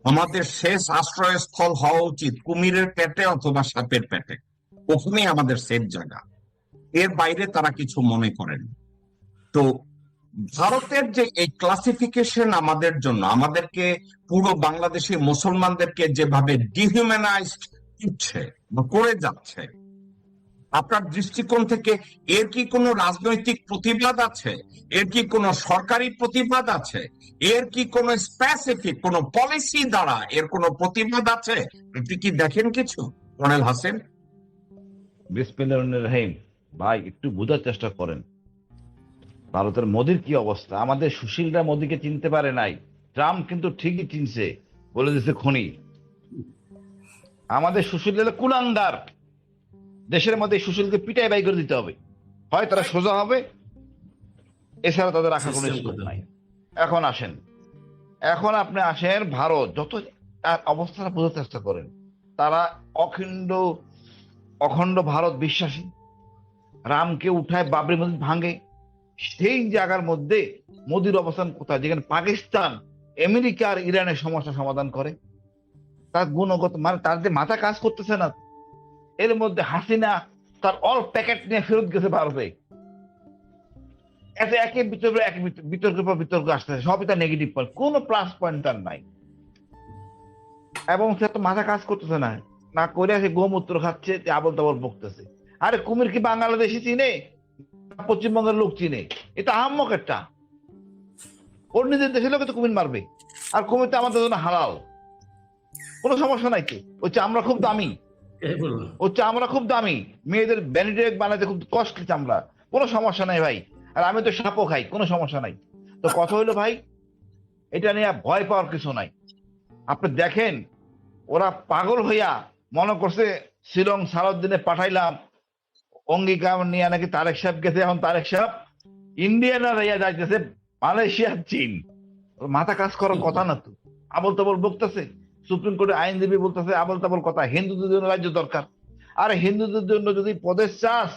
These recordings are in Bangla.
আমাদের শেষ আশ্রয়স্থল হওয়া উচিত কুমিরের পেটে অথবা সাপের পেটে। ওখানেই আমাদের সেফ জায়গা, এর বাইরে তারা কিছু মনে করেন। তো ভারতের যে এই ক্লাসিফিকেশন আমাদের জন্য, আমাদেরকে পুরো বাংলাদেশি মুসলমানদেরকে যেভাবে ডিহিউম্যানাইজড করছে বা করে যাচ্ছে, আপনার দৃষ্টিকোণ থেকে এর কি কোনো রাজনৈতিক প্রতিবাদ আছে? এর কি কোনো সরকারি প্রতিবাদ আছে? এর কি কোনো স্পেসিফিক কোনো পলিসি দ্বারা এর কোনো প্রতিবাদ আছে? আপনি কি দেখেন কিছু, কর্নেল হাসিন? বিসমিল্লাহির রহমানির রহিম। ভাই একটু বোঝার চেষ্টা করেন ভারতের মোদির কি অবস্থা। আমাদের সুশীলরা মোদিকে চিনতে পারে নাই, ট্রাম্প কিন্তু ঠিকই চিনছে, বলে দিচ্ছে খনি। আমাদের সুশীল হলে কুলাঙ্গার, দেশের মধ্যে সুশীলকে পিটাই বাই করে দিতে হবে, হয় তারা সোজা হবে, এছাড়া তাদের রাখার কোনো স্কোপ নাই। এখন আসেন, এখন আপনি আসেন ভারত, যত তার অবস্থাটা বোঝার চেষ্টা করেন। তারা অখণ্ড অখণ্ড ভারত বিশ্বাসী, রামকে উঠায় বাবরি মসজিদ ভাঙে। সেই জায়গার মধ্যে মোদির অবস্থান কোথায়, যেখানে পাকিস্তান আমেরিকা আর ইরানের সমস্যা সমাধান করে। তার গুণগত মানে তার যে মাথা কাজ করতেছে না। এর মধ্যে হাসিনা তার অল প্যাকেট নিয়ে ফেরত গেছে ভারতে। এতে একের ভিতরে এক বিতর্কের পর বিতর্ক আসতেছে, সবই তার নেগেটিভ পয়েন্ট, কোনো প্লাস পয়েন্ট তার নাই। এবং সে তো মাথা কাজ করতেছে না, না করে সে গোমূত্র খাচ্ছে, আবল তাবল বকতেছে। আরে কুমির কি বাংলাদেশি চিনে, পশ্চিমবঙ্গের লোক চিনে? এটা আহাম্মক একটা। ওর নিজের দেশের লোকে তো কুমির মারবে, আর কুমির তো আমাদের জন্য হালাল, কোনো সমস্যা নাই তো। ওই চামড়া খুব দামি, ওই চামড়া খুব দামি, মেয়েদের ভ্যানিটি ব্যাগ বানাতে খুব কস্টলি চামড়া, কোনো সমস্যা নাই ভাই। আর আমি তো সাপও খাই, কোনো সমস্যা নাই। তো কথা হইলো ভাই, এটা নিয়ে ভয় পাওয়ার কিছু নাই। আপনি দেখেন, ওরা পাগল হইয়া মনে করছে শিলং সারাদিনে পাঠাইলাম, অঙ্গীকার নিয়ে নাকি তারেক সাহেব গেছে, এখন তারেক সাহেব ইন্ডিয়ানা হইয়া যাইতেছে মালয়েশিয়া চীন। ওর মাথা কাজ করার কথা না তো, আবল তাবল বকতেছে। সুপ্রিম কোর্টে আইনজীবী বলতেছে আবল তাবল কথা, হিন্দুদের জন্য রাজ্য দরকার। আরে হিন্দুদের জন্য যদি পদের চাস,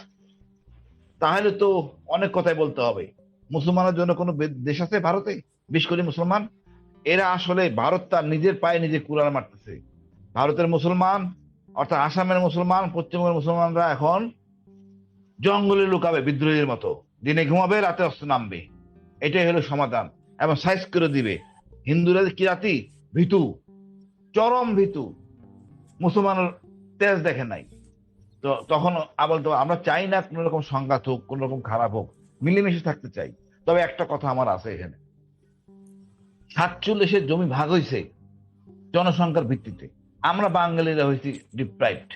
তাহলে তো অনেক কথাই বলতে হবে। মুসলমানের জন্য কোনো দেশ আছে ভারতে? 20 কোটি মুসলমান। এরা আসলে ভারত তার নিজের পায়ে নিজে কুড়াল মারতেছে। ভারতের মুসলমান, অর্থাৎ আসামের মুসলমান, পশ্চিমবঙ্গের মুসলমানরা এখন জঙ্গলে লুকাবে বিদ্রোহীর মতো, দিনে ঘুমাবে, রাতে অস্ত্র নামবে। এটাই হলো সমাধান। এবং সাইজ করে দিবে। হিন্দুরা কি জাতি? ভীতু, চরম ভীতু। মুসলমানের তেজ দেখে নাই। তো তখন আবার তো আমরা চাই না কোন রকম সংঘাত হোক, কোন রকম খারাপ হোক, মিলেমিশে থাকতে চাই। তবে একটা কথা আমার আছে, এখানে 47-এর জমি ভাগ হয়েছে জনসংখ্যার ভিত্তিতে। আমরা বাঙালিরা হয়েছি ডিপ্রাইভড।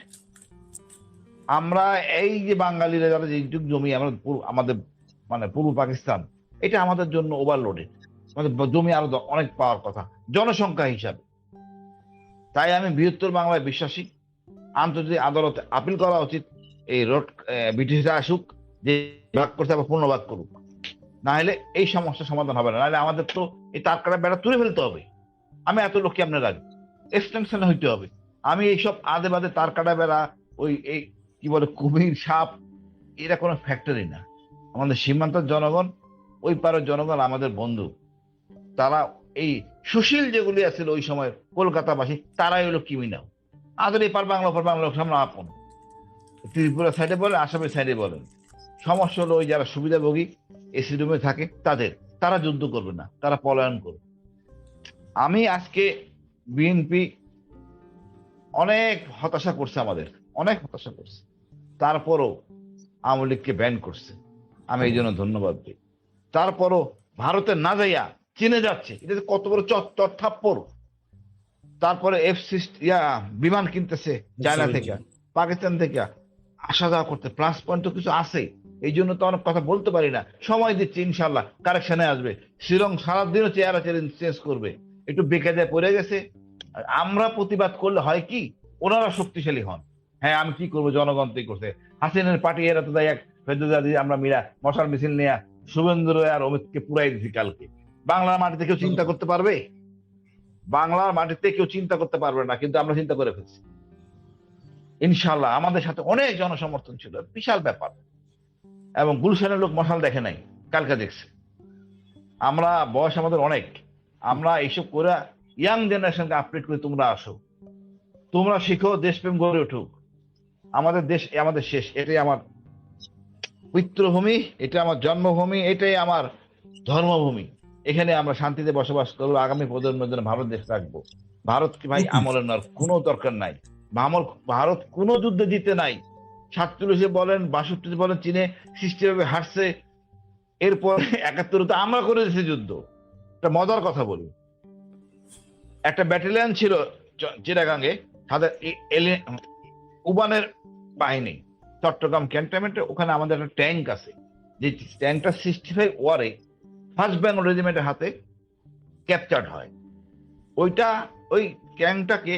আমরা এই যে বাঙালিরা যারা যেটুক জমি আমরা আমাদের মানে পূর্ব পাকিস্তান, এটা আমাদের জন্য ওভারলোডেড। আমাদের জমি আরো অনেক পাওয়ার কথা জনসংখ্যা হিসাবে। তাই আমি বৃহত্তর বাংলায় বিশ্বাসী। আন্তর্জাতিক আদালতে আপিল করা উচিত, এই রোড ব্রিটিশরা আসুক, যে ভাগ করতে আবার পুনর্ভাগ করুক। না হলে এই সমস্যার সমাধান হবে না। নাহলে আমাদের তো এই তার কাটা বেড়া তুলে ফেলতে হবে। আমি এত লোককে আপনার রাখি, এক্সটেনশন হইতে হবে। আমি এইসব আদে বাদে তার কাটা বেড়া, ওই এই কি বলে কুমির সাপ, এরা কোনো ফ্যাক্টরি না। আমাদের সীমান্তের জনগণ, ওই পারের জনগণ আমাদের বন্ধু। তারা এই সুশীল যেগুলি আছিল ওই সময় কলকাতাবাসী, তারাই হলো ক্রিমিনাল। আমাদের এপার বাংলা ওপার বাংলা সামনে আপন, ত্রিপুরা সাইডে বলেন, আসামের সাইডে বলেন। সমস্যা হলো ওই যারা সুবিধাভোগী এসি রুমে থাকে তাদের, তারা যুদ্ধ করবে না, তারা পলায়ন করবে। আমি আজকে বিএনপি অনেক হতাশা করছে, আমাদের অনেক হতাশা করছে, তারপরও আওয়ামী লীগকে ব্যান করছে। আমি এই জন্য ধন্যবাদ দিই। তারপরও ভারতে না যাইয়া চীনে যাচ্ছে, এটা যে কত বড় চত্বর থাপ্পড়। তারপরে বিমান কিনতেছে চায়না থেকে, পাকিস্তান থেকে, আসা যাওয়া করতে। প্লাস পয়েন্ট তো কিছু আছে, এই জন্য তো অনেক কথা বলতে পারি না। সময় দিচ্ছি, ইনশাল্লাহ কারেকশনে আসবে। শিলং সারাদিনও চেহারা চেঞ্জ করবে, একটু বেঁকে যায় পড়ে গেছে। আর আমরা প্রতিবাদ করলে হয় কি, ওনারা শক্তিশালী হন। হ্যাঁ, আমি কি করবো, জনগণ তো করছে। হাসিনের পার্টি এরা তো দেয় এক ফেরদৌসী, আমরা মিলা মশাল মিছিল নিয়ে শুভেন্দ্র আর অমিতকে পুরাই দিছি কালকে। বাংলার মাটিতে কেউ চিন্তা করতে পারবে? বাংলার মাটিতে কেউ চিন্তা করতে পারবে না, কিন্তু আমরা চিন্তা করে ফেলছি। ইনশাল্লাহ আমাদের সাথে অনেক জনসমর্থন ছিল, বিশাল ব্যাপার। এবং গুলশানের লোক মশাল দেখে নাই, কালকে দেখছে। আমরা বয়স আমাদের অনেক, আমরা এইসব করে ইয়াং জেনারেশনকে আপডেট করে তোমরা আসো, তোমরা শিখো, দেশপ্রেম গড়ে উঠুক। আমাদের দেশ আমাদের শেষ, এটাই আমার পিতৃভূমি, এটা আমার জন্মভূমি, এটাই আমার ধর্মভূমি। এখানে আমরা শান্তিতে বসবাস করবো, আগামী প্রজন্মের জন্য ভারত দেশ রাখবো। ভারতকে ভাই আমলের নেওয়ার কোনো দরকার নাই। ভারত কোনো যুদ্ধে জিতে নাই। 47 বলেন 62 বলেন, চীনে 60 হারছে, এরপর 71 তো আমরা করে দিয়েছি যুদ্ধ। একটা মজার কথা বলি, একটা ব্যাটালিয়ন ছিল চিটাগাঙ্গে, তাদের উবানের বাহিনী, চট্টগ্রাম ক্যান্টনমেন্টে, ওখানে আমাদের একটা ট্যাঙ্ক আছে, যে ট্যাঙ্কটা 65 ওয়ারে ফার্স্ট বেঙ্গল রেজিমেন্টের হাতে ক্যাপচার্ড হয়। ওই ট্যাঙ্কটাকে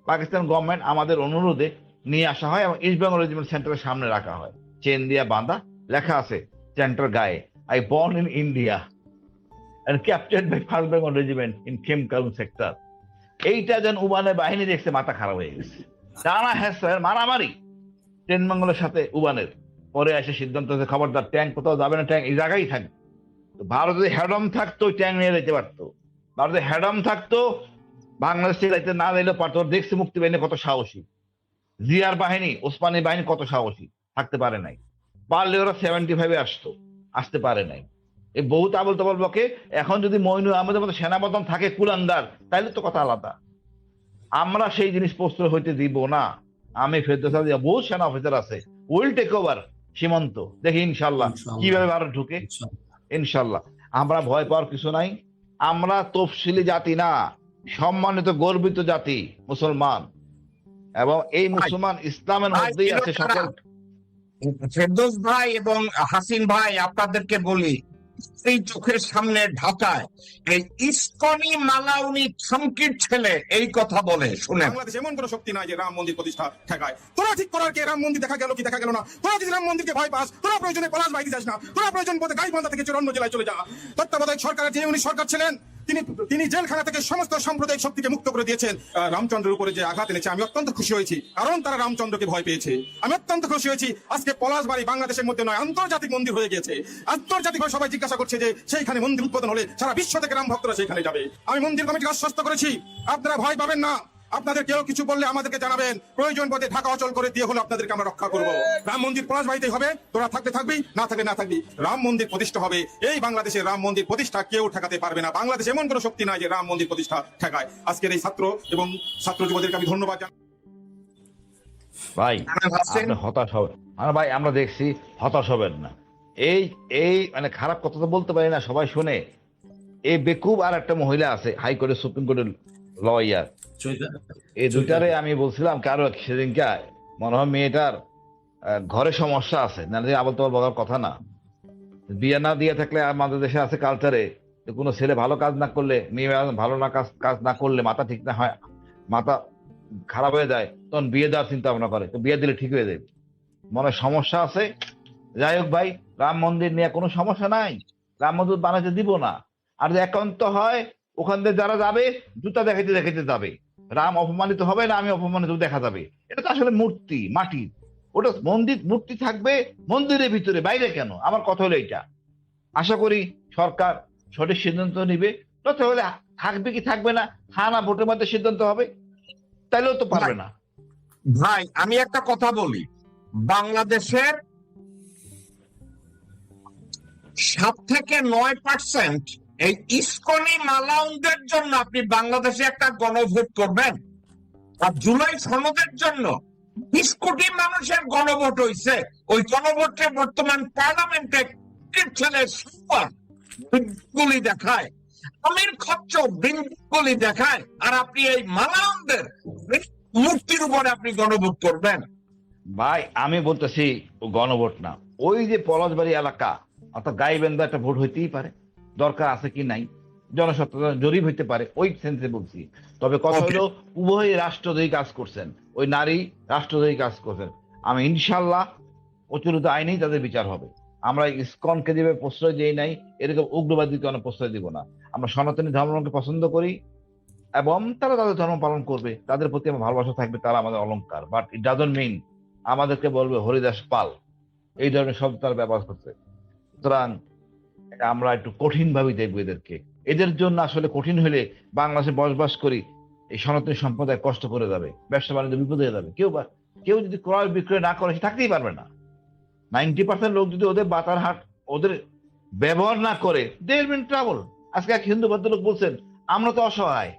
পাকিস্তান গভর্নমেন্ট আমাদের অনুরোধে নিয়ে আসা হয় এবং ইস্ট বেঙ্গল রেজিমেন্ট সেন্টারের সামনে রাখা হয়, চেন দিয়ে বাঁধা, লেখা আছে সেন্টার গায়ে, I born in India and captured by First Bengal Regiment in Khemkaun sector. এইটা যেন উবানের বাহিনী দেখছে, মাথা খারাপ হয়ে গেছে। টানা হ্যাঁ মারামারি ট্রেন বেঙ্গলের সাথে উবানের, পরে এসে সিদ্ধান্ত হয়েছে খবরদার ট্যাঙ্ক কোথাও যাবে না, ট্যাঙ্ক এই জায়গায় থাকবে। তো ভারত যদি হ্যাডম থাকতো ট্যাঙ্ক নিয়ে যেতে পারতো, ভারতে হ্যাডম থাকতো বাংলাদেশে যাইতে না যাইলে পারতো। দেখছে মুক্তি বাহিনী কত সাহসী, জিয়ার বাহিনী, ওসমানী বাহিনী কত সাহসী, থাকতে পারে নাই। পারলে ওরা 75 আসতো, আসতে পারে নাই। এই বহুত আবল তাবল বকে। এখন যদি মইনুল আহমেদের মতো সেনাপতি থাকে কুলাঙ্গার, তাইলে তো কথা আলাদা। আমরা সেই জিনিস প্রস্তুত হইতে দিব না। আমি ফেরদৌসা দিয়া বহু সেনা অফিসার আছে, উইল টেক ওভার সীমান্ত, দেখি ইনশাল্লাহ কিভাবে ভারত ঢুকে। ইনশাল্লাহ আমরা ভয় পাওয়ার কিছু নাই। আমরা তফসিলি জাতি না, সম্মানিত গর্বিত জাতি মুসলমান, এবং এই মুসলমান ইসলামের মধ্যেই আছে সকল। ফেরদৌস ভাই এবং হাসিন ভাই, আপনাদেরকে বলি, এই চোখের সামনে ঢাকায় এই ইসকনি মালাউনি খামকির ছেলে এই কথা বলে, শুনে বাংলাদেশ এমন কোন শক্তি নাই যে রাম মন্দির প্রতিষ্ঠা ঠেকায়। তোরা ঠিক করার কে রাম মন্দির দেখা গেল কি দেখা গেল না। তোরা যদি রাম মন্দিরকে ভয় পাস, তোরা প্রয়োজনে পলাশ বাইরে যাস না, তোরা প্রয়োজন বোধে গাইবান্ধা থেকে অন্য জেলায় চলে যা। তত্ত্বাবধায়ক সরকারের যে উনি সরকার ছিলেন, তিনি জেলখানা থেকে সমস্ত সাম্প্রদায়িক শক্তিকে মুক্ত করে দিয়েছেন। রামচন্দ্রের উপরে যে আঘাত এনেছে আমি অত্যন্ত খুশি হয়েছি, কারণ তারা রামচন্দ্রকে ভয় পেয়েছে। আমি অত্যন্ত খুশি হয়েছি আজকে পলাশবাড়ি বাংলাদেশের মধ্যে নয়, আন্তর্জাতিক মন্দির হয়ে গেছে। আন্তর্জাতিকভাবে সবাই জিজ্ঞাসা করছে যে সেইখানে মন্দির উদ্বোধন হলে সারা বিশ্ব থেকে রাম ভক্তরা সেখানে যাবে। আমি মন্দির কমিটিকে আশ্বস্ত করেছি, আপনারা ভয় পাবেন না। আপনাদের কেউ কিছু বললে আমাদেরকে জানাবেন, প্রয়োজন বোধে ঢাকা অচল করে দিয়ে হলো আপনাদেরকে আমরা রক্ষা করবো। রাম মন্দির পলাশবাড়িতেই হবে, তোরা থাকতে থাকবি, না থাকলে না থাকবি। রাম মন্দির প্রতিষ্ঠা হবে। এই বাংলাদেশের রাম মন্দির প্রতিষ্ঠা কেউ ঠেকাতে পারবে না। বাংলাদেশ এমন কোন শক্তি নাই যে রাম মন্দির প্রতিষ্ঠা ঠেকায়। আজকের এই ছাত্র এবং ছাত্র যুবদেরকে আমি ধন্যবাদ জানাই। ভাই আপনি হতাশ হবেন না ভাই, আমরা দেখছি, হতাশ হবেন না। এই এই মানে খারাপ কথা তো বলতে পারি না, সবাই শুনে। এই বেকুব আর একটা মহিলা আছে হাইকোর্টের, সুপ্রিম কোর্টের লয়ার, এই দুটারে আমি বলছিলাম কারো সেদিনকে, মনে হয় মেয়েটার ঘরে সমস্যা আছে, না আবল তোমার বলার কথা না। বিয়ে না দিয়ে থাকলে আমাদের দেশে আছে কালচারে, কোনো ছেলে ভালো কাজ না করলে, মেয়ে ভালো না কাজ না করলে, মাথা ঠিক না হয়, মাথা খারাপ হয়ে যায়, তখন বিয়ে দেওয়ার চিন্তা ভাবনা করে, তো বিয়ে দিলে ঠিক হয়ে যাবে। মনে সমস্যা আছে। যাই হোক ভাই, রাম মন্দির নিয়ে কোনো সমস্যা নাই, রাম মন্দির বানাতে দিব না। আর যে একান্ত হয়, ওখান থেকে যারা যাবে জুতা দেখাইতে দেখাইতে যাবে, রাম অপমানিত হবে না, আমি অপমানিত দেখা যাবে। এটা তো আসলে মূর্তি, মাটির, ওটা মন্দির, মূর্তি থাকবে মন্দিরের ভিতরে, বাইরে কেন? আমার কথা হলো এইটা। আশা করি সরকার সঠিক সিদ্ধান্ত নিবে, তাহলে থাকবে কি থাকবে না, হ্যাঁ না ভোটের মধ্যে সিদ্ধান্ত হবে, তাইলেও তো পারবে না। ভাই আমি একটা কথা বলি, বাংলাদেশের 7 থেকে 9% এই ইসকনি মালাউনদের জন্য আপনি বাংলাদেশে একটা গণভোট করবেন? আর জুলাই সনদের জন্য 20 কোটি মানুষের গণভোট হয়েছে। ওই গণভোটে বর্তমান পার্লামেন্টে ছেলে গুলি দেখায়, আমির খচ্চর গুলি দেখায়, আর আপনি এই মালাউনদের মূর্তির উপরে আপনি গণভোট করবেন? ভাই আমি বলতেছি গণভোট না, ওই যে পলাশবাড়ি এলাকা অর্থাৎ গাইবান্ধা একটা ভোট হইতেই পারে, দরকার আছে কি নাই, জনসচেতনতা জরিপ হইতে পারে, ওই সেন্সে বলছি। তবে কথা হলো উভয় রাষ্ট্রদ্রোহী কাজ করছেন, ওই নারী রাষ্ট্রদ্রোহী কাজ করছেন। আমি ইনশাল্লাহ প্রচলিত আইনেই তাদের বিচার হবে। আমরা ইসকনকে যেভাবে প্রশ্রয় দিই নাই, এরকম উগ্রবাদীকে অনেক প্রশ্রয় দিব না। আমরা সনাতনী ধর্মকে পছন্দ করি এবং তারা তাদের ধর্ম পালন করবে, তাদের প্রতি আমার ভালোবাসা থাকবে, তারা আমাদের অলংকার। বাট ইট ডাজন্ট মিন আমাদেরকে বলবে হরিদাস পাল, এই ধরনের শব্দ তারা ব্যবহার করছে। সুতরাং আমরা একটু কঠিন ভাবে দেখবো এদেরকে, এদের জন্য আসলে কঠিন হলে বাংলাদেশে বসবাস করি এই সনাতনী সম্প্রদায় কষ্ট করে যাবে, ব্যবসা বাণিজ্য বিপদ হয়ে যাবে। কেউ যদি ক্রয় বিক্রয় না করে সে থাকতেই পারবে না। 90% লোক যদি ওদের বাতার হাট ওদের ব্যবহার না করে, they will be in trouble. আজকে এক হিন্দু ভদ্রলোক বলছেন, আমরা তো অসহায়,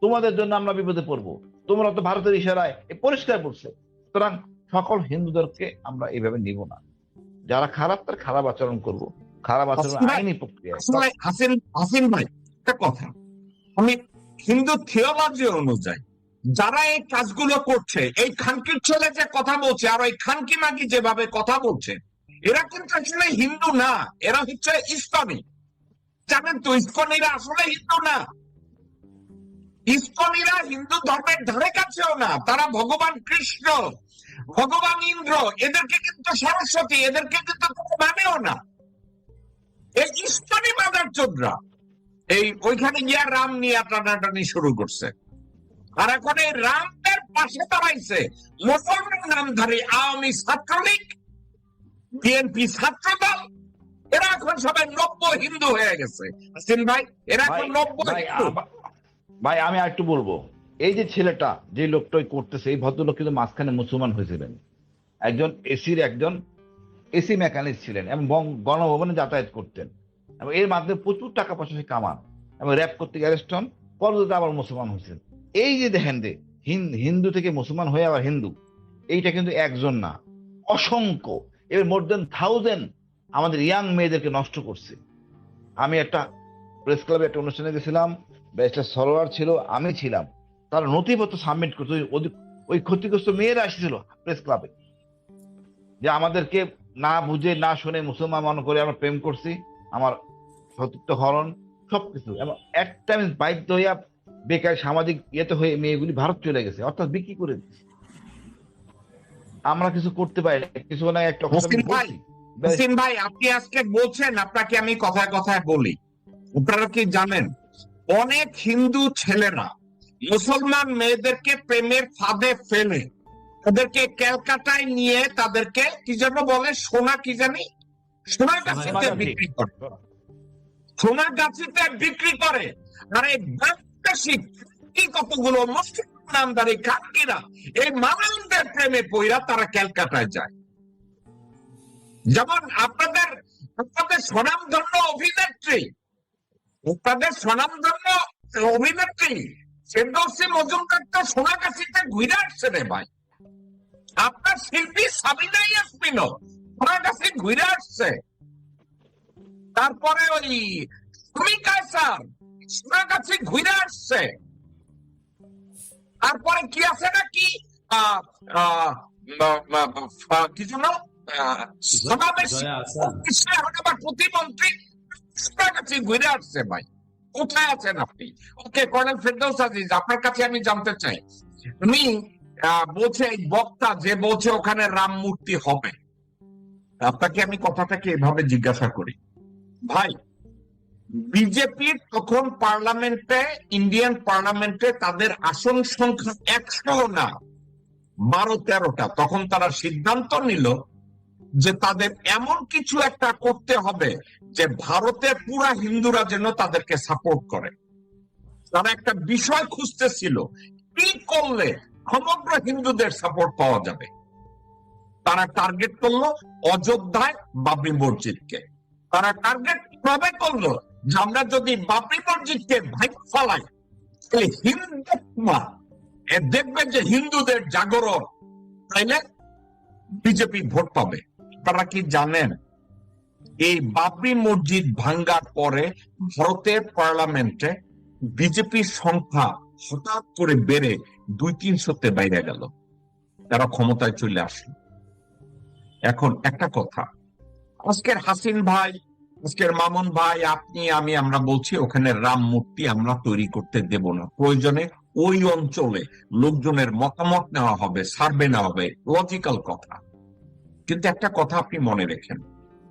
তোমাদের জন্য আমরা বিপদে পড়বো, তোমরা তো ভারতের ইশারায়, পরিষ্কার বলছে। সুতরাং সকল হিন্দুদেরকে আমরা এইভাবে নিব না। যারা খারাপ তার খারাপ আচরণ করব, খারাপ আচরণ আইনি প্রক্রিয়া। হাসিন ভাই, একটা কথা, আমি হিন্দু থিওলজি অনুযায়ী যারা এই কাজগুলো করছে, এই খানকির ছেলে যে কথা বলছে আর ওই খানকি মাগি যেভাবে কথা বলছে, এরা কিন্তু আসলে হিন্দু না, এরা হচ্ছে ইসকনি। জানেন তো, ইসকনিরা আসলে হিন্দু না। ইসকনিরা হিন্দু ধর্মের ধারে কাছেও না। তারা ভগবান কৃষ্ণ, ভগবান ইন্দ্র, এদেরকে কিন্তু সরস্বতী, এদেরকে কিন্তু মানেও না। এই ইসকনি মাদার চোদরা এই ওইখানে গিয়া রাম নিয়ে টানাটানি শুরু করছে। আর এখন এই রামদের পাশে দাঁড়াইছে মুসলমান নামধারী আওয়ামী ছাত্রলীগ, বিএনপি ছাত্রদল। এরা এখন সবাই নব্য হিন্দু হয়ে গেছে। হাসিন ভাই, এরা এখন নব্য হিন্দু। ভাই আমি আর একটু বলবো, এই যে ছেলেটা যে লোকটাই করতেছে, এই ভদ্রলোক কিন্তু মাঝখানে মুসলমান হয়েছিলেন, একজন এসি মেকানিক ছিলেন এবং গণভবনে যাতায়াত করতেন, এবং এর মাধ্যমে প্রচুর টাকা পয়সা সে কামান এবং র্যাপ করতে অ্যারেস্ট হন, পরবর্তীতে আবার মুসলমান হয়েছেন। এই যে দেখেন যে হিন্দু থেকে মুসলমান হয়ে আবার হিন্দু, এইটা কিন্তু একজন না, অসংখ্য, এবার মোর দেন 1000 আমাদের ইয়াং মেয়েদেরকে নষ্ট করছে। আমি একটা প্রেস ক্লাবে একটা অনুষ্ঠানে গেছিলাম, ব্যারিস্টার সরোয়ার ছিল, আমি ছিলাম, তারা নথিপত্র সাবমিট করতে, ওই ক্ষতিগ্রস্ত মেয়েরা এসেছিল প্রেস ক্লাবে, যে আমাদেরকে না বুঝে না শুনে মুসলমান মনে করে আমরা প্রেম করছি, আমার সতীত্ব হরণ সবকিছু, এবং একটা বাধ্য হইয়া বেকার সামাজিক ইয়েতে হয়ে মেয়েগুলি ভারত চলে গেছে, অর্থাৎ বিক্রি করে দিচ্ছে। আমরা কিছু করতে পারি না, কিছু না। একটা হোসেন ভাই, আপনি আজকে বলছেন, আপনাকে আমি কথায় কথায় বলি, আপনারা কি জানেন অনেক হিন্দু ছেলেরা মুসলমান মেয়েদেরকে প্রেমের ফাঁদে ফেলে তাদেরকে ক্যালকাটায় নিয়ে তাদেরকে কি যেন বলে, সোনা কি জানি, সোনাগাছিতে বিক্রি করে, সোনাগাছিতে বিক্রি করে। আর এই কতগুলো মুসলিম নামদারি খানকিরা এই মালানদের প্রেমে পইরা তারা ক্যালকাটায় যায়। যেমন আপনাদের স্বনামধন্য অভিনেত্রী, ফেরদৌসী মজুমদার তো সোনাগাছিতে ঘুরে আসছে রে ভাই। আপনার শিল্পী সাবিনা ইয়াসমিনও সোনাগাছি ঘুরে আসছে। তারপরে ওই কায়সার সোনাগাছি ঘুরে আসছে। তারপরে কি আছে নাকি কি জন্য প্রতিমন্ত্রী সোনাগাছি ঘুরে আসছে ভাই। কোথায় আছেন আপনি? ওকে, কর্নেল ফেরদৌস আজিজ, আপনার কাছে আমি জানতে চাই, তুমি বলছে এই বক্তা যে বলছে ওখানে রাম মূর্তি হবে, আপনাকে আমি কথাটাকে এভাবে জিজ্ঞাসা করি, ভাই বিজেপির তখন পার্লামেন্টে, ইন্ডিয়ান পার্লামেন্টে তাদের আসন সংখ্যা 100 না 12-13টা, তখন তারা সিদ্ধান্ত নিল যে তাদের এমন কিছু একটা করতে হবে যে ভারতের পুরা হিন্দুরা যেন তাদেরকে সাপোর্ট করে। তারা একটা বিষয় খুঁজতেছিল, কি করলে সমগ্র হিন্দুদের সাপোর্ট পাওয়া যাবে। তারা টার্গেট করলো অযোধ্যায় বাবরি মসজিদকে। তারা টার্গেট কিভাবে করলো যে আমরা যদি বাবরি মসজিদকে ভাঙ ফেলাই তাহলে হিন্দু দেখবে যে হিন্দুদের জাগরণ, তাইলে বিজেপি ভোট পাবে। তারা কি জানেন এই বাবরি মসজিদ ভাঙ্গার পরে ভারতের পার্লামেন্টে বিজেপির সংখ্যা হঠাৎ করে বেড়ে 200-300-তে বাইরে গেল, তারা ক্ষমতায় চলে আসে। এখন একটা কথা, আজকের হাসিন ভাই, আজকের মামুন ভাই, আপনি, আমরা বলছি ওখানে রাম মূর্তি আমরা তৈরি করতে দেব না। প্রয়োজনে ওই অঞ্চলে লোকজনের মতামত নেওয়া হবে, সার্ভে নেওয়া হবে, লজিক্যাল কথা। কিন্তু একটা কথা আপনি মনে রেখেন,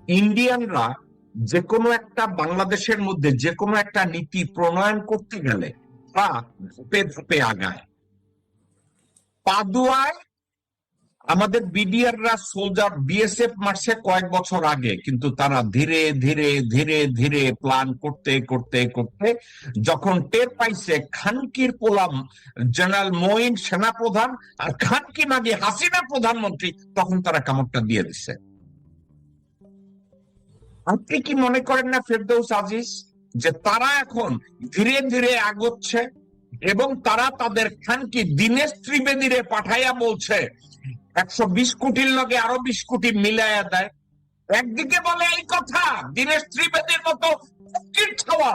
ইন্ডিয়ানরা যে কোনো একটা বাংলাদেশের মধ্যে যে কোনো একটা নীতি প্রণয়ন করতে গেলে তা ধাপে ধাপে আগায়। পাদুয়ায় আমাদের বিডিআররা সোলজার বিএসএফ মারছে কয়েক বছর আগে, কিন্তু তারা ধীরে ধীরে ধীরে ধীরে প্ল্যান করতে করতে করতে যখন টের পাইছে খানকির পোলাম জেনারেল মঈন সেনাপ্রধান আর খানকি মাগি হাসিনা প্রধানমন্ত্রী, তখন তারা কামড়টা দিয়ে দিছে। আপনি কি মনে করেন না ফেরদৌস আজিজ যে তারা এখন ধীরে ধীরে আগোচ্ছে এবং তারা তাদের খানকি দীনেশ ত্রিবেদীরে পাঠাইয়া বলছে 120 কোটির লগে আরো 20 কোটি মিলাইয়া দেয়? একদিকে বলে এই কথা দীনেশ ত্রিবেদীর মতো ফকির ছাওয়া,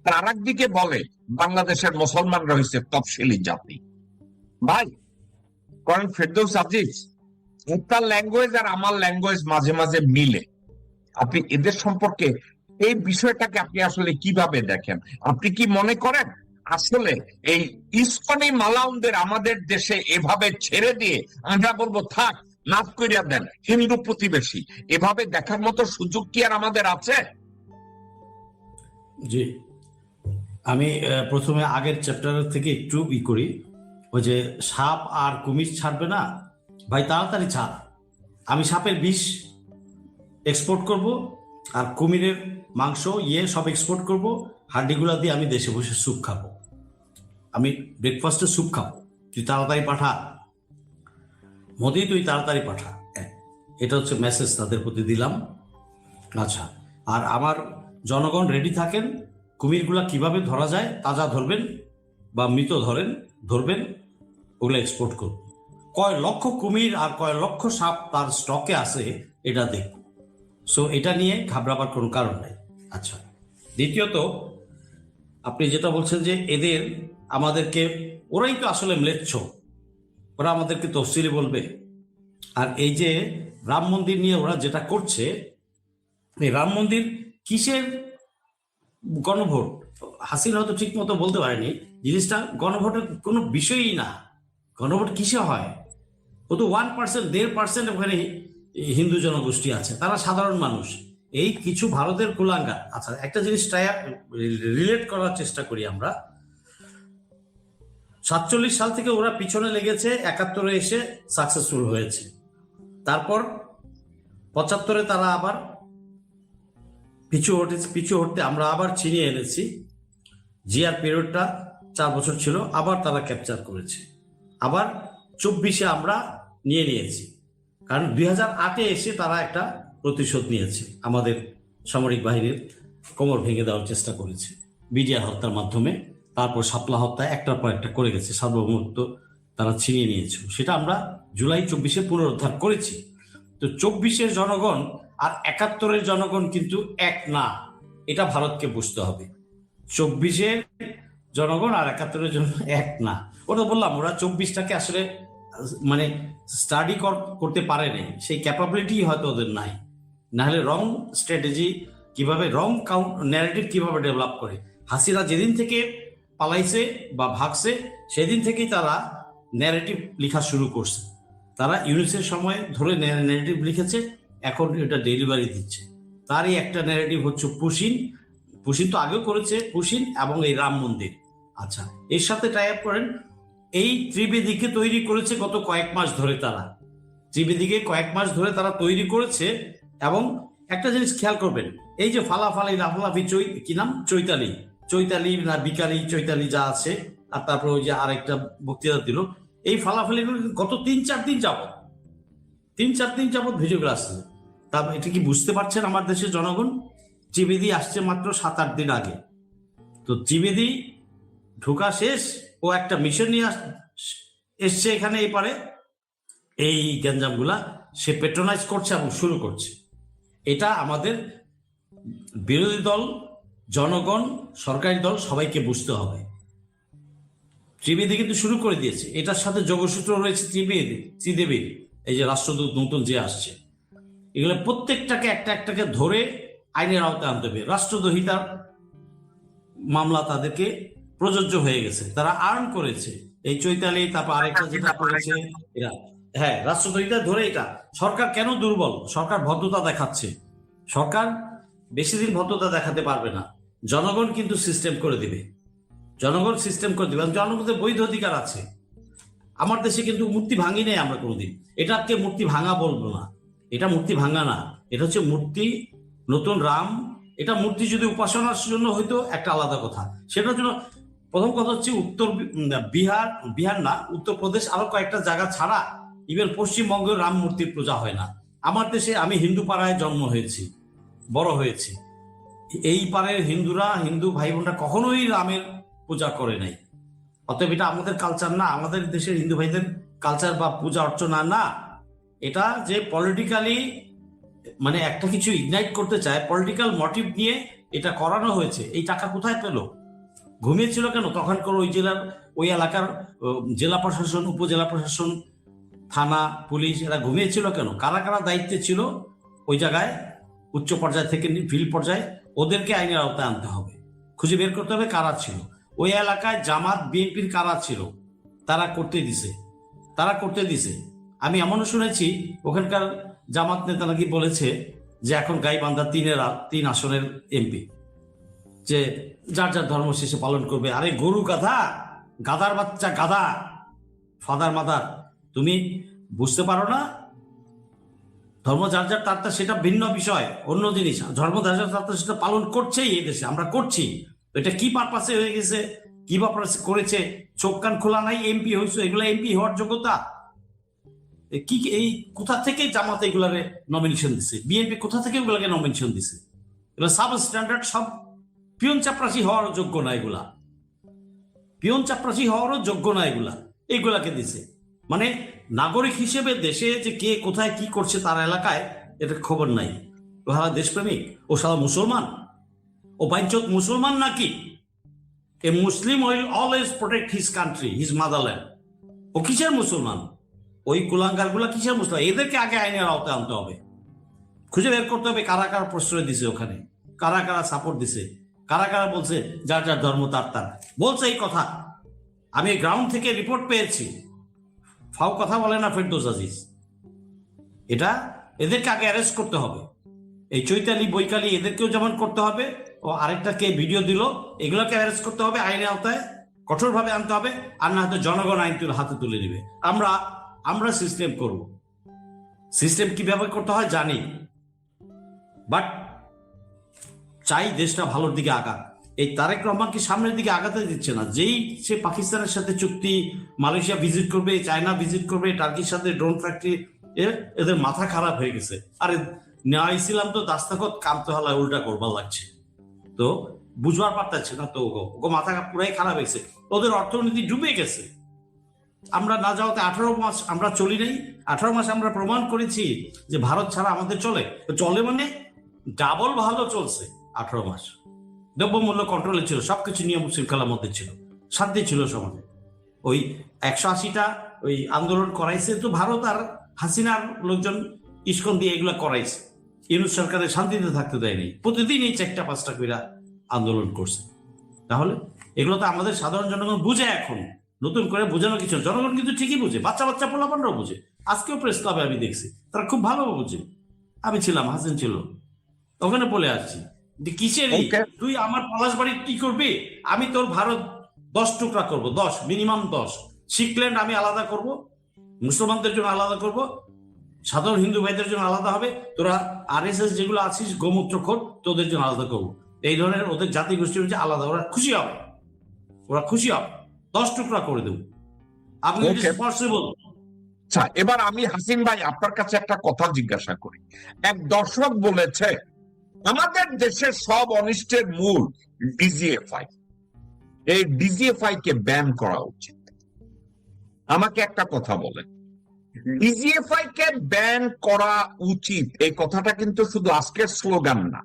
আর একদিকে বলে বাংলাদেশের মুসলমানরা হইছে তফসিলি জাতি। ভাই করেন ফেরদৌস আজিজ, তার ল্যাঙ্গুয়েজ আর আমার ল্যাঙ্গুয়েজ মাঝে মাঝে মিলে। আপনি এদের সম্পর্কে এই বিষয়টাকে আপনি আসলে কিভাবে দেখেন? আপনি কি মনে করেন আসলে এই ইস্কনি মালাউনদের আমাদের দেশে এভাবে ছেড়ে দিয়ে আমরা বলবো থাক, মাফ করিয়া দেন, হিন্দু প্রতিবেশী, এভাবে দেখার মতো সুযোগ কি আর আমাদের আছে? জি, আমি প্রথমে আগের চ্যাপ্টার থেকে একটু করি। ওই যে সাপ আর কুমির ছাড়বে না, ভাই তাড়াতাড়ি ছাড়। আমি সাপের বিষ এক্সপোর্ট করব আর কুমিরের মাংস সব এক্সপোর্ট করব, হাড্ডিগুলা দিয়ে আমি দেশে বসে স্যুপ খাবো, আমি ব্রেকফাস্টে স্যুপ খাবো। তুই তাড়াতাড়ি পাঠা মোদি, তুই তাড়াতাড়ি পাঠা। এটা হচ্ছে মেসেজ তাদের প্রতি দিলাম। আচ্ছা, আর আমার জনগণ রেডি থাকেন, কুমিরগুলা কিভাবে ধরা যায়, তাজা ধরবেন বা মৃত ধরবেন, ওগুলো এক্সপোর্ট করব। কয় লক্ষ কুমির আর কয় লক্ষ সাপ তার স্টকে আছে এটা দেখব। সো এটা নিয়ে ঘাবড়াবার কোনো কারণ নাই। আচ্ছা, দ্বিতীয়ত আপনি যেটা বলছেন যে এদের আমাদেরকে, ওরাই তো আসলে ম্লেচ্ছ, ওরা আমাদেরকে তফসিলি বলবে। আর এই যে রাম মন্দির নিয়ে ওরা যেটা করছে, এই রাম মন্দির কিসের গণভোট? হাসিনা হয়তো ঠিক মতো বলতে পারেনি জিনিসটা, গণভোটের কোনো বিষয়ই না। গণভোট কিসে হয়? ও তো 1%, 1.5% ওখানে হিন্দু জনগোষ্ঠী আছে, তারা সাধারণ মানুষ। এই কিছু ভারতের কুলাঙ্গার। আচ্ছা, একটা জিনিস রিলেট করার চেষ্টা করি আমরা। 47 সাল থেকে ওরা পিছনে লেগেছে, 71-এ এসে সাকসেসফুল হয়েছে। তারপর 75-এ তারা আবার পিছু হটতে আমরা আবার ছিনিয়ে এনেছি। জিয়ার পিরিয়ডটা 4 বছর ছিল, আবার তারা ক্যাপচার করেছে। আবার 24-এ আমরা নিয়েছি, কারণ 2008-এ এসে তারা একটা প্রতিশোধ নিয়েছে, আমাদের সামরিক বাহিনীর কোমর ভেঙে দেওয়ার চেষ্টা করেছে বিডিআর হত্যার মাধ্যমে। তারপর শাপলা হত্যা একটার পর একটা করে গেছে, সার্বভৌমত্ব তারা ছিনিয়ে নিয়েছে। সেটা আমরা জুলাই 24-এ পুনরুদ্ধার করেছি। তো 24-এর জনগণ আর 71-এর জনগণ কিন্তু এক না, এটা ভারতকে বুঝতে হবে। 24-এর জনগণ আর 71-এর জনগণ এক না। ওটা বললাম, ওরা 24টাকে আসলে মানে স্টাডি করতে পারে নাই, সেই ক্যাপাবিলিটি হয়তো ওদের নাই। নাহলে রং স্ট্র্যাটেজি কিভাবে, রং ন্যারেটিভ কিভাবে ডেভেলপ করে। হাসিনা যেদিন থেকে পালাইছে বা ভাগছে, সেদিন থেকেই তারা ন্যারেটিভ লেখা শুরু করছে। তারা ইউনিসের সময় ধরে ন্যারেটিভ লিখেছে, এখন এটা ডেলিভারি দিচ্ছে। তারই একটা ন্যারেটিভ হচ্ছে পুশিন তো আগেও করেছে, পুশিন এবং এই রাম মন্দির। আচ্ছা, এর সাথে টাই আপ করেন। এই ত্রিবেদীকে তৈরি করেছে গত কয়েক মাস ধরে, তারা ত্রিবেদীকে কয়েক মাস ধরে তারা তৈরি করেছে। এবং একটা জিনিস খেয়াল করবেন, এই যে ফালাফালি লাফালাফি কি নাম, চৈতালি না বিকালি চৈতালি যা আছে, আর তারপরে ওই যে আরেকটা বক্তৃতা দিল, এই ফালাফালিগুলো গত 3-4 দিন যাবত ভিডিওগুলো আসছে। তা এটা কি বুঝতে পারছেন আমার দেশের জনগণ? ত্রিবেদী আসছে মাত্র 7-8 দিন আগে। তো ত্রিবেদী ঢোকা শেষ, ও একটা মিশন নিয়ে এসছে এখানে, এপারে এই গ্যাঞ্জামগুলা সে পেট্রোনাইজ করছে এবং শুরু করছে। এটা আমাদের বিরোধী দল, জনগণ, সরকারি দল সবাইকে বুঝতে হবে। ত্রিবেদী কিন্তু শুরু করে দিয়েছে, এটার সাথে যোগসূত্র রয়েছে ত্রিদেবীর। এই যে রাষ্ট্রদূত নতুন যে আসছে, এগুলো প্রত্যেকটাকে একটাকে ধরে আইনের আওতায় আনতে হবে। রাষ্ট্রদ্রোহিতার মামলা তাদেরকে প্রযোজ্য হয়ে গেছে, তারা আর্ন করেছে। এই চৈতালি, তারপর আরেকটা যেটা করেছে এরা, হ্যাঁ, রাষ্ট্রদ্রোহিতা ধরে। এটা সরকার কেন দুর্বল? সরকার ভদ্রতা দেখাচ্ছে। সরকার বেশি দিন ভদ্রতা দেখাতে পারবে না, জনগণ কিন্তু সিস্টেম করে দিবে। জনগণের বৈধ অধিকার আছে। আমার দেশে কিন্তু মূর্তি ভাঙি নেই আমরা কোনোদিন। এটাকে মূর্তি ভাঙা বলবো না, এটা মূর্তি ভাঙা না, এটা হচ্ছে মূর্তি নতুন রাম। এটা মূর্তি যদি উপাসনার জন্য হয়তো একটা আলাদা কথা, সেটার জন্য প্রথম কথা হচ্ছে বিহার না, উত্তরপ্রদেশ আরো কয়েকটা জায়গা ছাড়া ইভেন পশ্চিমবঙ্গের রাম মূর্তির পূজা হয় না। আমার দেশে আমি হিন্দু পাড়ায় জন্ম হয়েছি, বড় হয়েছি, এই পাড়ের হিন্দুরা, হিন্দু ভাই বোনরা কখনোই রামের পূজা করে নাই। অতএব এটা আমাদের কালচার না, আমাদের দেশের হিন্দু ভাইদের কালচার বা পূজা অর্চনা না। এটা যে পলিটিক্যালি মানে একটা কিছু ইগনাইট করতে চায়, পলিটিক্যাল মোটিভ নিয়ে এটা করানো হয়েছে। এই টাকা কোথায় পেল? ঘুমিয়েছিল কেন তখনকার ওই জেলার, ওই এলাকার জেলা প্রশাসন, উপজেলা প্রশাসন, থানা, পুলিশ, এরা ঘুমিয়েছিল কেন? কারা কারা দায়িত্বে ছিল ওই জায়গায়, উচ্চ পর্যায় থেকে ফিল্ড পর্যায়ে, ওদেরকে আইনের আওতায় আনতে হবে, খুঁজে বের করতে হবে কারা ছিল ওই এলাকায়। জামাত বিএনপির কারা ছিল, তারা করতে দিছে। আমি এমনও শুনেছি ওখানকার জামাত নেতা নাকি বলেছে যে এখন গাইবান্ধা 3 আসনের এমপি, যে যার যার ধর্ম শেষে পালন করবে। আরে গরু গাধা, গাধার বাচ্চা, গাধা, ফাদার মাদার, তুমি বুঝতে পারো না? ধর্ম যার যার তার সেটা ভিন্ন বিষয়, অন্য জিনিস। ধর্ম যার যার তার সেটা পালন করছেই এই দেশে, আমরা করছি। এটা কি পারপাসে হয়ে গেছে, কি পারপাসে করেছে? চোখ কান খোলা নাই, এমপি হয়েছে, এগুলা এমপি হওয়ার যোগ্যতা কি? এই কোথা থেকে জামাত এগুলারে নমিনেশন দিছে? বিএনপি কোথা থেকে এগুলাকে নমিনেশন দিছে? এগুলো সাব স্ট্যান্ডার্ড, সব পিয়ন চাপরাশি হওয়ারও যোগ্য না এগুলা, পিয়ন চাপরাশি হওয়ারও যোগ্য না এগুলা, এইগুলাকে দিছে। মানে নাগরিক হিসেবে দেশে যে কে কোথায় কি করছে তার এলাকায় এটা খবর নাই। ও সারা দেশপ্রেমিক, ও সারা মুসলমান, ও বাইচক মুসলমান নাকি? A Muslim will always protect his country, his motherland. ও কিসের মুসলমান? ওই কুলাঙ্গার গুলা কিসের মুসলমান? এদেরকে আগে আইনের আওতায় আনতে হবে, খুঁজে বের করতে হবে কারা কারা প্রশ্রয় দিছে ওখানে, কারা কারা সাপোর্ট দিছে, কারা কারা বলছে যার যার ধর্ম তার তার বলছে এই কথা। আমি গ্রাউন্ড থেকে রিপোর্ট পেয়েছি, ফাও কথা বলে না ফেরদৌস আজিজ। এটা এদেরকে আগে অ্যারেস্ট করতে হবে, এই চৈতালি বৈকালি এদেরকেও যেমন করতে হবে, ও আরেকটা কে ভিডিও দিল, এগুলোকে অ্যারেস্ট করতে হবে, আইনের আওতায় কঠোরভাবে আনতে হবে। আর না হয়তো জনগণ আইন হাতে তুলে নেবে। আমরা সিস্টেম করব, সিস্টেম কিভাবে করতে হয় জানি, বাট চাই দেশটা ভালোর দিকে আগাক। এই তারেক রহমানকে সামনের দিকে আগাতে দিচ্ছে না। যেই সে পাকিস্তানের সাথে চুক্তি, মালয়েশিয়া ভিজিট করবে, চায়না ভিজিট করবে, টার্কির সাথে ড্রোন ফ্যাক্টরি, এদের মাথা খারাপ হয়ে গেছে। আরে নেওয়াইছিলাম তো দাস্তাখত, কামতে হলায় উল্টা করবার লাগছে, তো বুঝবার পারতেছে না তো। ওগো মাথা পুরাই খারাপ হয়েছে, ওদের অর্থনীতি ডুবে গেছে। আমরা না যাওয়াতে 18 মাস আমরা চলি নাই। 18 মাস আমরা প্রমাণ করেছি যে ভারত ছাড়া আমাদের চলে মানে ডাবল ভালো চলছে। 18 মাস দ্রব্যমূল্য কন্ট্রোলে ছিল, সবকিছু নিয়ম শৃঙ্খলার মধ্যে ছিল, শান্তি ছিল সমাজে। ওই 180টা ওই আন্দোলন করাইছে তো ভারত, আর হাসিনার লোকজন ইস্কন দিয়ে এগুলা করাইছে। ইউনূস সরকারের শান্তিতে থাকতে দেয়নি, প্রতিদিন এই 4টা-5টা করে আন্দোলন করছে। তাহলে এগুলো তো আমাদের সাধারণ জনগণ বুঝে, এখন নতুন করে বোঝানো কিছু। জনগণ কিন্তু ঠিকই বুঝে, বাচ্চা বাচ্চা পোলাপানরাও বুঝে। আজকেও প্রেস ক্লাবে আমি দেখছি তারা খুব ভালো বুঝে। আমি ছিলাম, হাসিন ছিল, ওখানে বলে আসছি কিসের তুই আমার পলাশ বাড়ি কি করবি? আমি তোর ভারত 10 টুকরা করবো, 10 মিনিমাম 10 শিখল্যান্ড আমি আলাদা করব, মুসলমানদের জন্য আলাদা করব, সাধারণ হিন্দু ভাইদের জন্য আলাদা হবে, তোরা RSS যেগুলো আছিস গোমূত্রখোর তোদের জন্য আলাদা করব। এই ধরনের ওদের জাতি গোষ্ঠী হচ্ছে আলাদা, ওরা খুশি হবে, 10 টুকরা করে দেব। আপনি পসিবল? আচ্ছা, এবার আমি হাসিন ভাই আপনার কাছে একটা কথা জিজ্ঞাসা করি। এক দর্শক বলেছে আমাদের দেশের সব অনিষ্টের মূল ডিজিএফআই, এই ডিজিএফআই কে ব্যান করা উচিত। আমাকে একটা কথা বলেন, ডিজিএফআই কে ব্যান করা উচিত, এই কথাটা কিন্তু শুধু আজকের স্লোগান না,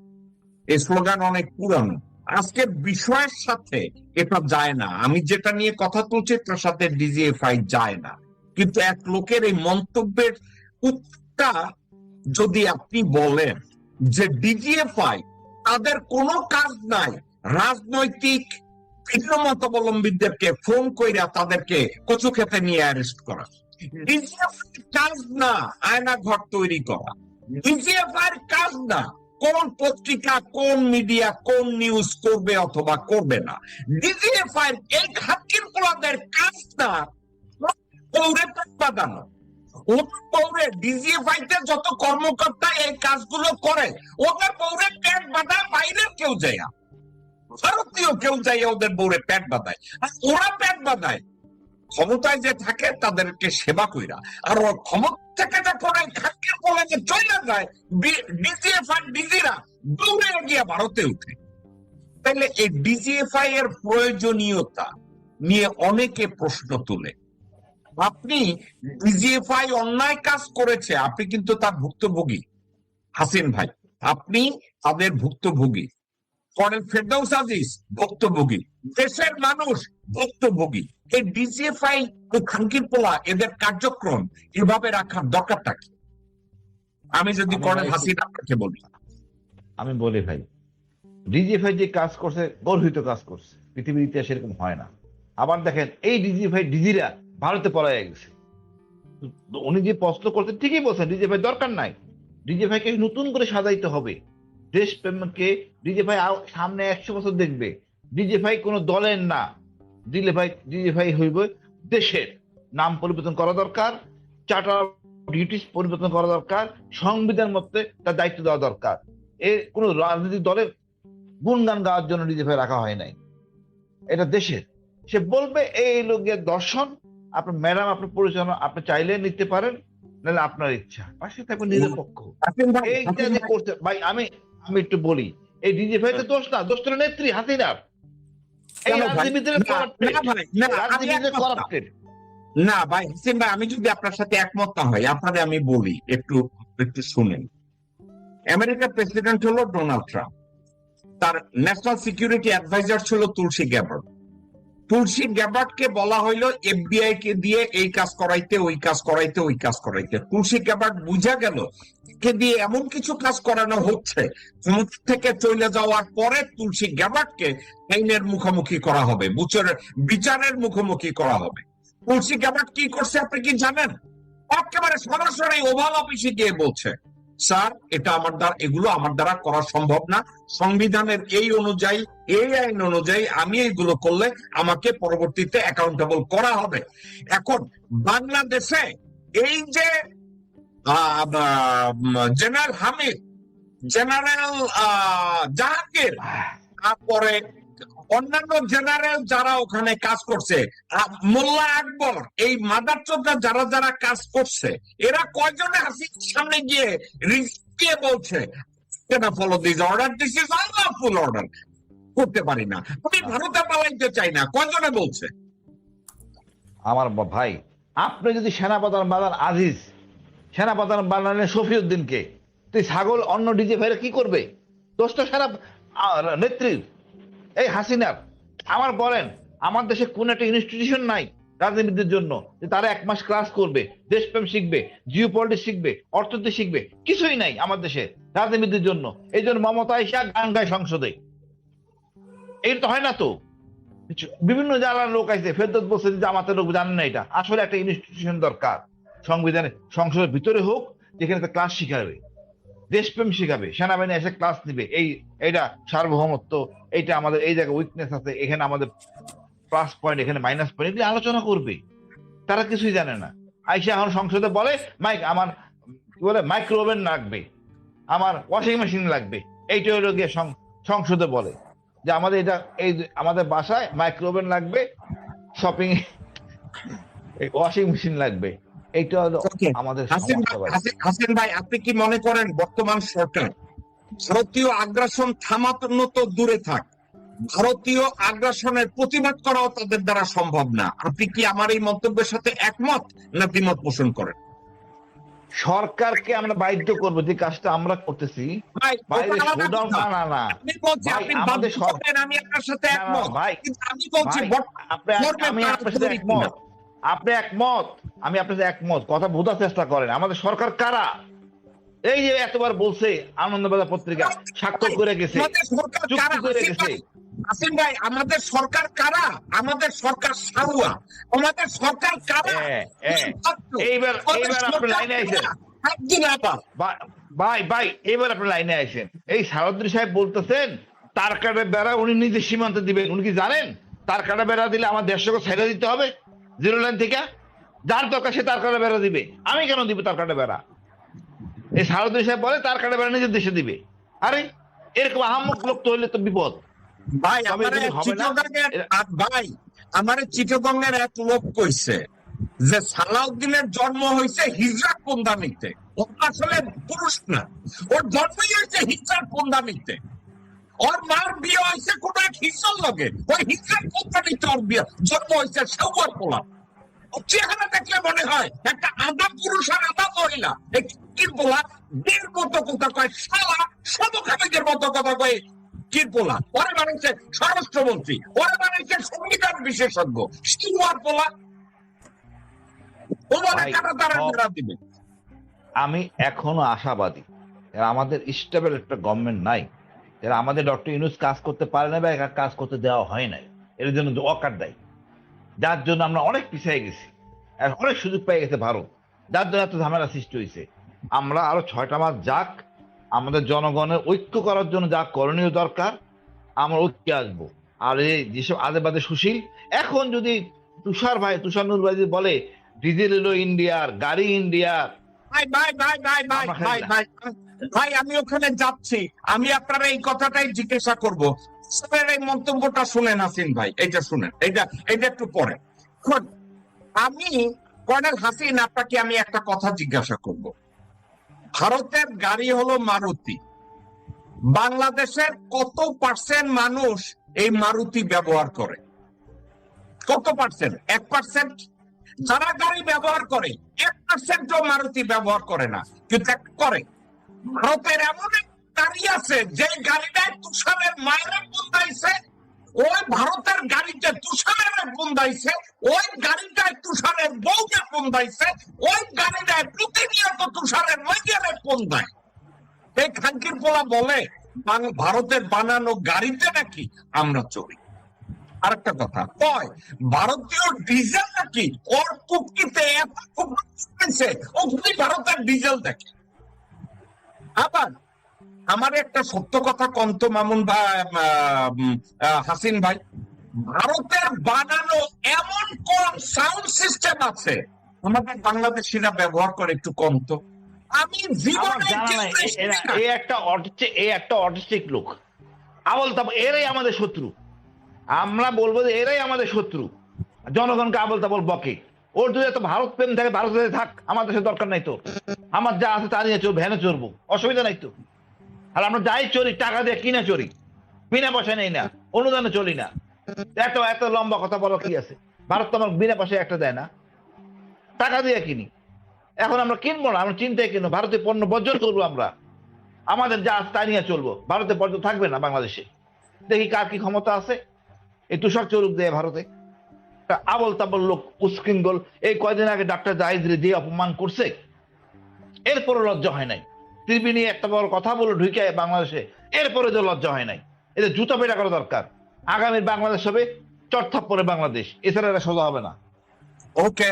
এই স্লোগান অনেক পুরানো। আজকের বিষয়ের সাথে এটা যায় না। আমি যেটা নিয়ে কথা তুলছি তার সাথে ডিজিএফআই যায় না, কিন্তু এক লোকের এই মন্তব্যের উত্তরটা যদি আপনি বলেন যে ডিজিএফআই তাদের কোনো কাজ নাই রাজনৈতিক ভিন্ন মতাবলম্বীদেরকে ফোন কইরা তাদেরকে কচু খেতে নিয়ে অ্যারেস্ট করা, ডিজিএফআই কাজ না আয়না ঘর তৈরি করা, ডিজিএফআই কাজ না কোন পত্রিকা, কোন মিডিয়া, কোন নিউজ করবে অথবা করবে না, ডিজিএফআই এই খাতকির পোলাদের কাজ না পৌরে পেট বাঁধানো, ওদের পৌরে ডিজিএফআই তে যত কর্মকর্তা এই কাজগুলো করে ওদের পৌরে পেট বাঁধায় বাইরের কেউ যায়, ভারতীয় কেউ যায় ওদের পৌরে পেট বাঁধায়, আর ওরা পেট বাঁধায় ক্ষমতায় যে থাকে তাদেরকে সেবা কইরা, আর ওর ক্ষমতা থেকে যখন এই খানকে বলে যে চলে যায় ডিজিএফআই ডিজিরা দৌড়ে গিয়ে ভারতে উঠে। তাহলে এই ডিজিএফআই এর প্রয়োজনীয়তা নিয়ে অনেকে প্রশ্ন তোলে। আপনি ডিজিএফআই অন্যায় কাজ করেছে, আপনি কিন্তু তার ভুক্তভোগী হাসিন ভাই, আপনি তাদের ভুক্তভোগী, কর্নেল ফেরদৌস আজিজ ভুক্তভোগী, দেশের মানুষ ভুক্তভোগী। এই ডিজিএফআই খানকির পোলা এদের কার্যক্রম এভাবে রাখার দরকারটা কি? আমি যদি কর্নেল হাসিন আপনাকে বলি, আমি বলি ভাই, ডিজিএফআই যে কাজ করছে গর্হিত কাজ করছে, পৃথিবীর ইতিহাসে এরকম হয় না। আবার দেখেন এই ডিজিএফআই ডিজিরা ভারতে পলায় গেছে। উনি যে প্রশ্ন করতে ঠিকই বলছেন, ডিজিএফআই দরকার নাই, ডিজিএফআই কে নতুন করে সাজাইতে হবে। দেশপ্রেমকে ডিজিএফআই সামনে 100 বছর দেখবে। ডিজিএফআই কোনো দলের না, ডিজিএফআই হইব দেশের। নাম পরিবর্তন করা দরকার, চার্টার ডিউটিস পরিবর্তন করা দরকার, সংবিধান মতে তার দায়িত্ব দেওয়া দরকার। কোন রাজনৈতিক দলের গুণগান গাওয়ার জন্য ডিজিএফআই রাখা হয় নাই, এটা দেশের। সে বলবে এই লোকের দর্শন, আপনার ম্যাডাম আপনার পরিচালনা আপনি চাইলে নিতে পারেন, নাহলে আপনার ইচ্ছা, পাশে থাকবেন নিরপেক্ষ। এইটা যে করতে ভাই, আমি একটু বলি, এই ডিজিএফআই তো দোষ না, দোষ তো নেত্রী হাসিনার। না ভাই হাসিন ভাই, আমি যদি আপনার সাথে একমত না হই, আপনাদের আমি বলি একটু শুনেন। আমেরিকার প্রেসিডেন্ট হলো ডোনাল্ড ট্রাম্প, তার ন্যাশনাল সিকিউরিটি অ্যাডভাইজার ছিল তুলসী গ্যাবার্ড। তুলসী গ্যাবার্ডকে বলা হইলো এফবিআই কে দিয়ে এই কাজ করাইতে, ওই কাজ করাইতে, ওই কাজ করাইতে। তুলসী গ্যাবার্ড বুঝা গেল কে দিয়ে এমন কিছু কাজ করানো হচ্ছে, ক্ষমতা থেকে চলে যাওয়ার পরে তুলসী গ্যাবার্ডকে আইনের মুখোমুখি করা হবে, বিচারের মুখোমুখি করা হবে। তুলসী গ্যাবার্ড কি করছে আপনি কি জানেন? একেবারে সরাসরি ওভাল অফিসে গিয়ে বলছে, স্যার এটা আমার দ্বারা, এগুলো আমার দ্বারা করা সম্ভব না, সংবিধানের এই অনুযায়ী, এই আইন অনুযায়ী আমি এইগুলো করলে আমাকে পরবর্তীতে অ্যাকাউন্টেবল করা হবে। এখন বাংলাদেশে এই যে জেনারেল হামিদ, জেনারেল জাহাঙ্গীর, তারপরে অন্যান্য জেনারেল যারা ওখানে কাজ করছে, মোল্লা আকবর, এই মাদার চোদ্দা যারা যারা কাজ করছে, এরা কয়জনে হাসিনার সামনে গিয়ে রিস্কে বলছে follow this order, this is unlawful order, করতে পারি না, আমি ভারতে পালাইতে চাই না, কয়জনে বলছে? আমার ভাই, আপনি যদি সেনাপ্রধান বানান আজিজ, সেনাপ্রধান বানালেন শফিউদ্দিনকে, তুই ছাগল অন্য ডিজিএফআই কি করবে? দোষটা সেনা নেত্রীর, এই হাসিনার। আমার বলেন, আমার দেশে কোন একটা ইনস্টিটিউশন নাই রাজনীতির জন্য যে তারা 1 মাস ক্লাস করবে, দেশপ্রেম শিখবে, জিও পলিটিক্স শিখবে, অর্থনীতি শিখবে, কিছুই নাই আমার দেশে রাজনীতির জন্য। এই জন্য মমতা আইসা গান গায় সংসদে, এই তো হয় না তো। বিভিন্ন জায়গার লোক আছে, ফেরদৌস বলছে যে আমাদের লোক জানেন না, এটা আসলে একটা ইনস্টিটিউশন দরকার সংবিধানে, সংসদের ভিতরে হোক, যেখানে ক্লাস শিখাবে, দেশপ্রেম শিখাবে, সেনাবাহিনী এসে ক্লাস নিবে, এইটা সার্বভৌমত্ব, এইটা আমাদের এই জায়গায় উইকনেস আছে, এখানে আমাদের প্লাস পয়েন্ট, এখানে মাইনাস পয়েন্ট, এগুলি আলোচনা করবে। তারা কিছুই জানে না। আইসা এখন সংসদে বলে আমার কি বলে মাইক্রোওভেন লাগবে, আমার ওয়াশিং মেশিন লাগবে, এইটা হলো গিয়ে সংসদে বলে যে আমাদের এটা, এই আমাদের বাসায় মাইক্রোওভেন লাগবে, শপিং ওয়াশিং মেশিন লাগবে। এইটা হলো আমাদের হাসিন ভাই, আপনি কি মনে করেন বর্তমান সরকার ভারতীয় আগ্রাসন থামানো তো দূরে থাক, ভারতীয় আগ্রাসনের প্রতিবাদ করাও তাদের দ্বারা সম্ভব না? আপনি কি আমার এই মন্তব্যের সাথে একমত না দ্বিমত পোষণ করেন? সরকারকে আমরা বাধ্য করবো, যে কাজটা আমরা করতেছি। আমি আপনার সাথে একমত, আমি বলছি আপনি একমত, আমি আপনার সাথে একমত, কথা বোঝার চেষ্টা করেন। আমাদের সরকার কারা? এই যে এতবার বলছে, আনন্দবাজার পত্রিকা স্বাক্ষর করে গেছে, চুক্তি করে গেছে। আসিম ভাই, আমাদের সরকার কারা? আমাদের সরকার সারুয়া, আমাদের সরকার কারা? এইবার আপনি লাইনে আইছেন ভাই, এবার আপনি লাইনে আইছেন। এই সারদ্রি সাহেব বলতেছেন তার কাটা বেড়া উনি নিজের সীমান্তে দিবেন। উনি কি জানেন তার কাটা বেড়া দিলে আমার 150 ছেড়ে দিতে হবে 0 লাইন থেকে? যার দরকার সে তার কার্ডে বেড়া দিবে, আমি কেন দিব তার কার্ডে বেড়া? এই সারদী সাহেব বলে তার কার্ডে বেড়া নিজের দেশে দিবে। আরে এরকম আহাম্মক লোক তো হইলে তো বিপদ। ভাই তবে আমারে যদি হবে না, আমারে চিটাগংয়ের এক লোক কইছে যে সালাউদ্দিনের জন্ম হয়েছে হিজরাত পন্দানিতে। ও আসলে পুরুষ না, ওর জন্মই হয়েছে হিজরাত পন্দানিতে। ওর মার বিয়ে হয়েছে কোন এক হিজড়ার লগে, ওই হিজরাত পন্দানিতে ওর বিয়ে জন্ম হয়েছে। সেউয়ার পোলা, ওর চেহারা দেখলে মনে হয় একটা আধা পুরুষ আর আধা মহিলা। এই পোলা বীর মতো কথা কয়, শালা সমকামীদের মতো কথা কয়। কিরপোলা ওরে বানাইছে স্বরাষ্ট্রমন্ত্রী, ওরে বানাইছে সংবিধান বিশেষজ্ঞ। সিলুয়ার পোলা ভাই, দিবে। আমি এখনো আশাবাদী, আমাদের স্টেবল একটা গভর্নমেন্ট নাই, যারা আমাদের ডক্টর ইউনূস কাজ করতে পারে না বা একা কাজ করতে দেওয়া হয় নাই, এর জন্য অকার দেয়, যার জন্য আমরা অনেক পিছিয়ে গেছি। আর অনেক সুযোগ পেয়ে গেছে ভারত, যার জন্য এত ঝামেলা সৃষ্টি হয়েছে। আমরা আরো 6টা মাস যাক, আমাদের জনগণের ঐক্য করার জন্য যা করণীয় দরকার আমরা ঐক্যে আসবো। আর এই যেসব আদে বাদে সুশীল, এখন যদি তুষার নূর ভাই যদি বলে ডিজেল এলো ইন্ডিয়ার, গাড়ি ইন্ডিয়ার, ভাই আমি ওখানে যাচ্ছি, আমি আপনারা এই কথাটাই জিজ্ঞাসা করব। স্যার এই মন্তব্যটা শুনেন হাসিন ভাই, এইটা শুনেন, এইটা একটু পরে। আমি কর্নেল হাসিন, আপনাকে আমি একটা কথা জিজ্ঞাসা করব। ভারতের গাড়ি হলো মারুতি, বাংলাদেশের কত পার্সেন্ট মানুষ এই মারুতি ব্যবহার করে? কত পার্সেন্ট? 1%। যারা গাড়ি ব্যবহার করে 1%ও মারুতি ব্যবহার করে না, কিন্তু করে। ভারতের এমন এক গাড়ি আছে যে গাড়িটায় তুষারের মায়ের বন্ধাইছে, ওই ভারতের গাড়িতে তুষারের বন্ধাইছে, ওই গাড়িটায় তুষারের বউকে বন্ধাইছে, ওই গাড়িটায় প্রতিনিয়ত তুষারের মাইয়ের বন্ধায়। এই খানকির পোলা বলে ভারতের বানানো গাড়িতে নাকি আমরা চড়ি। আরেকটা কথা কয়, ভারতীয় ডিজেল নাকি ওর কুকিতে এত ওখানে ভারতের ডিজেল দেখে। আবার আমার একটা সত্য কথা কন্ত মামুন ভাই, হাসিন ভাই, ভারতের বানানো এমন কোন সাউন্ড সিস্টেম আছে আমাদের বাংলাদেশিরা ব্যবহার করে? একটু কম তো। আমি জীবনে এই একটা অটিস্টিক লোক, আবল তাবল, এরাই আমাদের শত্রু। আমরা বলবো যে এরাই আমাদের শত্রু, জনগণকে আবল তাবল বকে। ওর যদি এত ভারত প্রেম থাকে, ভারতে থাক, আমার দেশের দরকার নাই তো। আমার যা আছে তা নিয়ে চলবো, ভ্যানে চড়বো, অসুবিধা নাই তো। আর আমরা যাই চলি টাকা দিয়ে কিনে চড়ি, বিনা পয়সা নেই না, অনুদানে চলি না। এত লম্বা কথা বলো কি আছে? ভারত তো আমার বিনা পয়সায় একটা দেয় না, টাকা দিয়ে কিনি। এখন আমরা কিনবো না, আমরা চিন্তায় কিনবো, ভারতীয় পণ্য বর্জন করবো। আমরা আমাদের যা আছে তাই নিয়ে চলবো, ভারতে বর্জন থাকবে না বাংলাদেশে। দেখি কার কি ক্ষমতা আছে, এই তুষার চলুক দেয় ভারতে। আবল তাবল লোক, উস্কৃঙ্গল। এই কয়দিন আগে ডাক্তার জাহিদরে যে অপমান করছে, এরপরে লজ্জা হয় নাই। ত্রিবেণী একটা বড় কথা বলে ঢুকে বাংলাদেশে, এরপরে যে লজ্জা হয় নাই। এদের জুতা পেটা করা দরকার। আগামীর বাংলাদেশ হবে চটথাপ্পড়ে বাংলাদেশ, এছাড়া এরা সোজা হবে না। ওকে।